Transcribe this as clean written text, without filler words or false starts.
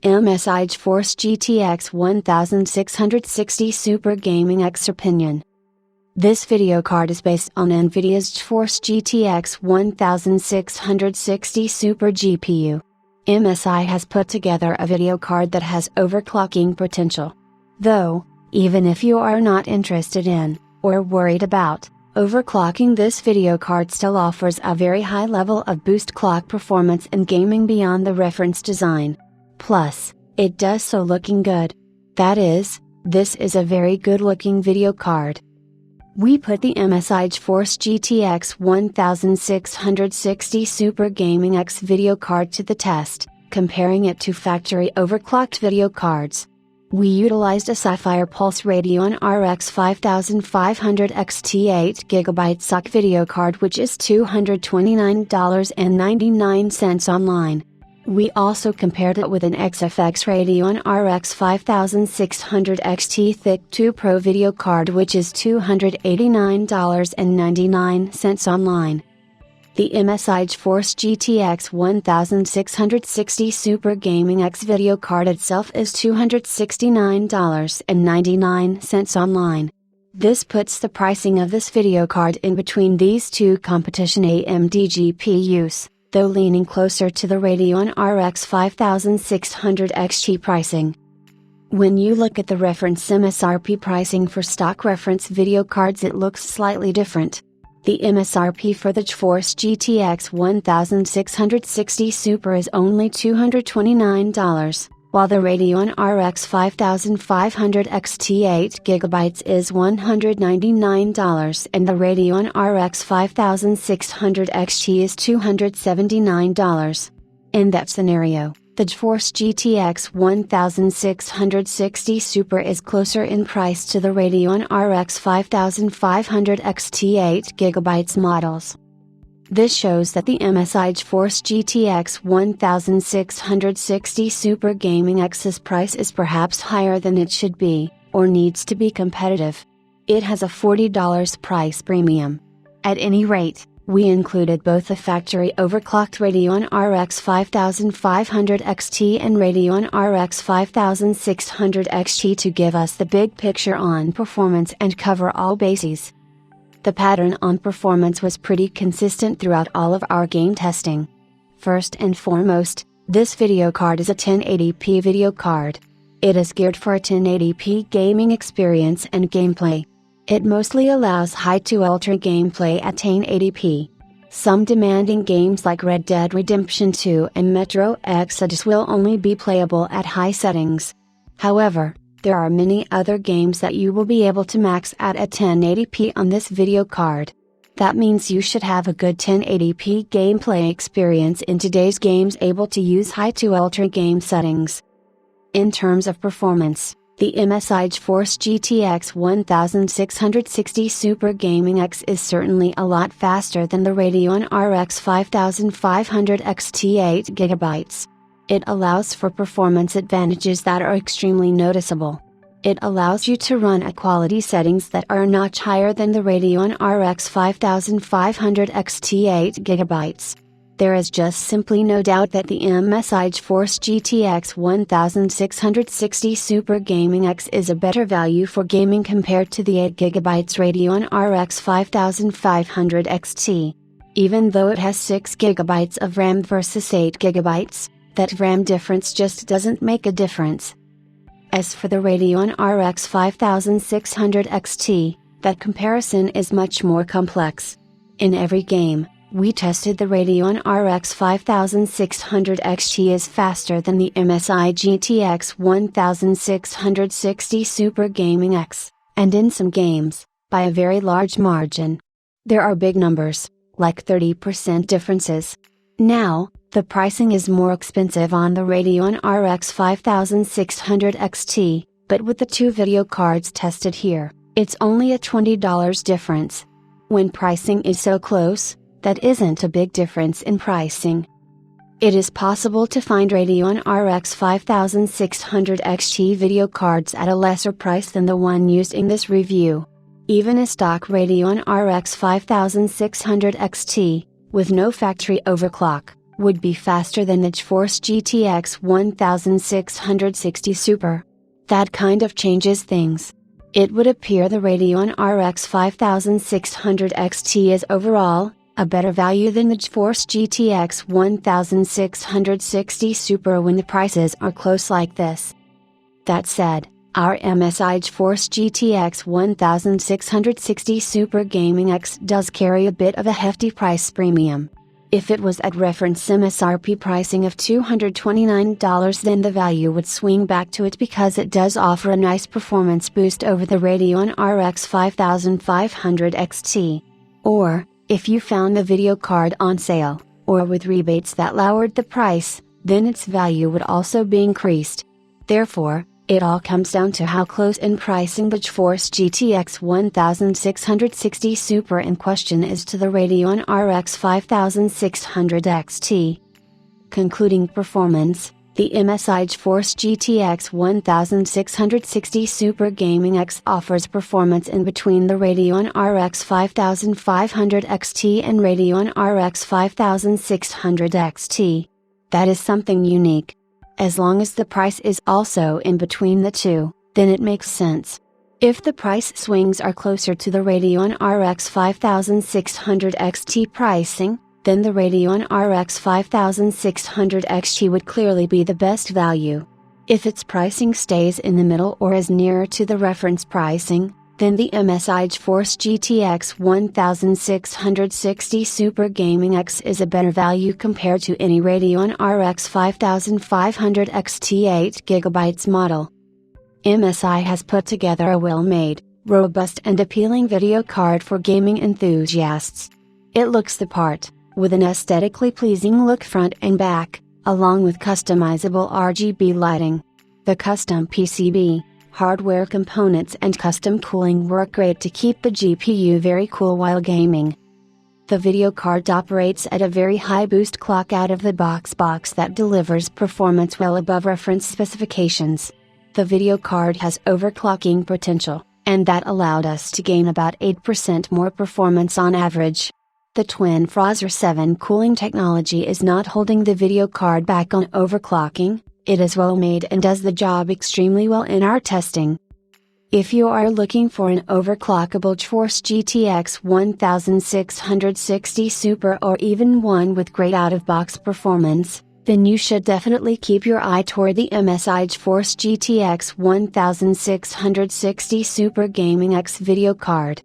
MSI GeForce GTX 1660 Super Gaming X Opinion. This video card is based on NVIDIA's GeForce GTX 1660 Super GPU. MSI has put together a video card that has overclocking potential. Though, even if you are not interested in, or worried about, overclocking, this video card still offers a very high level of boost clock performance in gaming beyond the reference design. Plus, it does so looking good. That is, this is a very good looking video card. We put the MSI GeForce GTX 1660 Super Gaming X video card to the test, comparing it to factory overclocked video cards. We utilized a Sapphire Pulse Radeon RX 5500 XT 8GB SoC video card, which is $229.99 online. We also compared it with an XFX Radeon RX 5600 XT Thick 2 Pro video card, which is $289.99 online. The MSI GeForce GTX 1660 Super Gaming X video card itself is $269.99 online. This puts the pricing of this video card in between these two competition AMD GPUs, though leaning closer to the Radeon RX 5600 XT pricing. When you look at the reference MSRP pricing for stock reference video cards, it looks slightly different. The MSRP for the GeForce GTX 1660 Super is only $229, while the Radeon RX 5500 XT 8GB is $199 and the Radeon RX 5600 XT is $279. In that scenario, the GeForce GTX 1660 Super is closer in price to the Radeon RX 5500 XT 8GB models. This shows that the MSI GeForce GTX 1660 Super Gaming X's price is perhaps higher than it should be, or needs to be competitive. It has a $40 price premium. At any rate, we included both the factory overclocked Radeon RX 5500 XT and Radeon RX 5600 XT to give us the big picture on performance and cover all bases. The pattern on performance was pretty consistent throughout all of our game testing. First and foremost, this video card is a 1080p video card. It is geared for a 1080p gaming experience and gameplay. It mostly allows high to ultra gameplay at 1080p. Some demanding games like Red Dead Redemption 2 and Metro Exodus will only be playable at high settings. However, there are many other games that you will be able to max out at 1080p on this video card. That means you should have a good 1080p gameplay experience in today's games, able to use high to ultra game settings. In terms of performance, the MSI GeForce GTX 1660 Super Gaming X is certainly a lot faster than the Radeon RX 5500 XT 8GB. It allows for performance advantages that are extremely noticeable. It allows you to run at quality settings that are a notch higher than the Radeon RX 5500 XT 8GB. There is just simply no doubt that the MSI GeForce GTX 1660 Super Gaming X is a better value for gaming compared to the 8GB Radeon RX 5500 XT. Even though it has 6GB of RAM versus 8GB, that RAM difference just doesn't make a difference. As for the Radeon RX 5600 XT, that comparison is much more complex. In every game, we tested the Radeon RX 5600 XT is faster than the MSI GTX 1660 Super Gaming X, and in some games, by a very large margin. There are big numbers, like 30% differences. Now, the pricing is more expensive on the Radeon RX 5600 XT, but with the two video cards tested here, it's only a $20 difference. When pricing is so close, that isn't a big difference in pricing. It is possible to find Radeon RX 5600 XT video cards at a lesser price than the one used in this review. Even a stock Radeon RX 5600 XT, with no factory overclock, would be faster than the GeForce GTX 1660 Super. That kind of changes things. It would appear the Radeon RX 5600 XT is overall a better value than the GeForce GTX 1660 Super when the prices are close like this. That said, our MSI GeForce GTX 1660 Super Gaming X does carry a bit of a hefty price premium. If it was at reference MSRP pricing of $229, then the value would swing back to it because it does offer a nice performance boost over the Radeon RX 5500 XT. Or, if you found the video card on sale, or with rebates that lowered the price, then its value would also be increased. Therefore, it all comes down to how close in pricing the GeForce GTX 1660 Super in question is to the Radeon RX 5600 XT. Concluding performance, the MSI GeForce GTX 1660 Super Gaming X offers performance in between the Radeon RX 5500 XT and Radeon RX 5600 XT. That is something unique. As long as the price is also in between the two, then it makes sense. If the price swings are closer to the Radeon RX 5600 XT pricing, then the Radeon RX 5600 XT would clearly be the best value. If its pricing stays in the middle or is nearer to the reference pricing, then the MSI GeForce GTX 1660 Super Gaming X is a better value compared to any Radeon RX 5500 XT 8GB model. MSI has put together a well-made, robust and appealing video card for gaming enthusiasts. It looks the part, with an aesthetically pleasing look front and back, along with customizable RGB lighting. The custom PCB, hardware components and custom cooling work great to keep the GPU very cool while gaming. The video card operates at a very high boost clock out of the box that delivers performance well above reference specifications. The video card has overclocking potential, and that allowed us to gain about 8% more performance on average. The Twin Frozr 7 cooling technology is not holding the video card back on overclocking. It is well made and does the job extremely well in our testing. If you are looking for an overclockable GeForce GTX 1660 Super or even one with great out-of-box performance, then you should definitely keep your eye toward the MSI GeForce GTX 1660 Super Gaming X video card.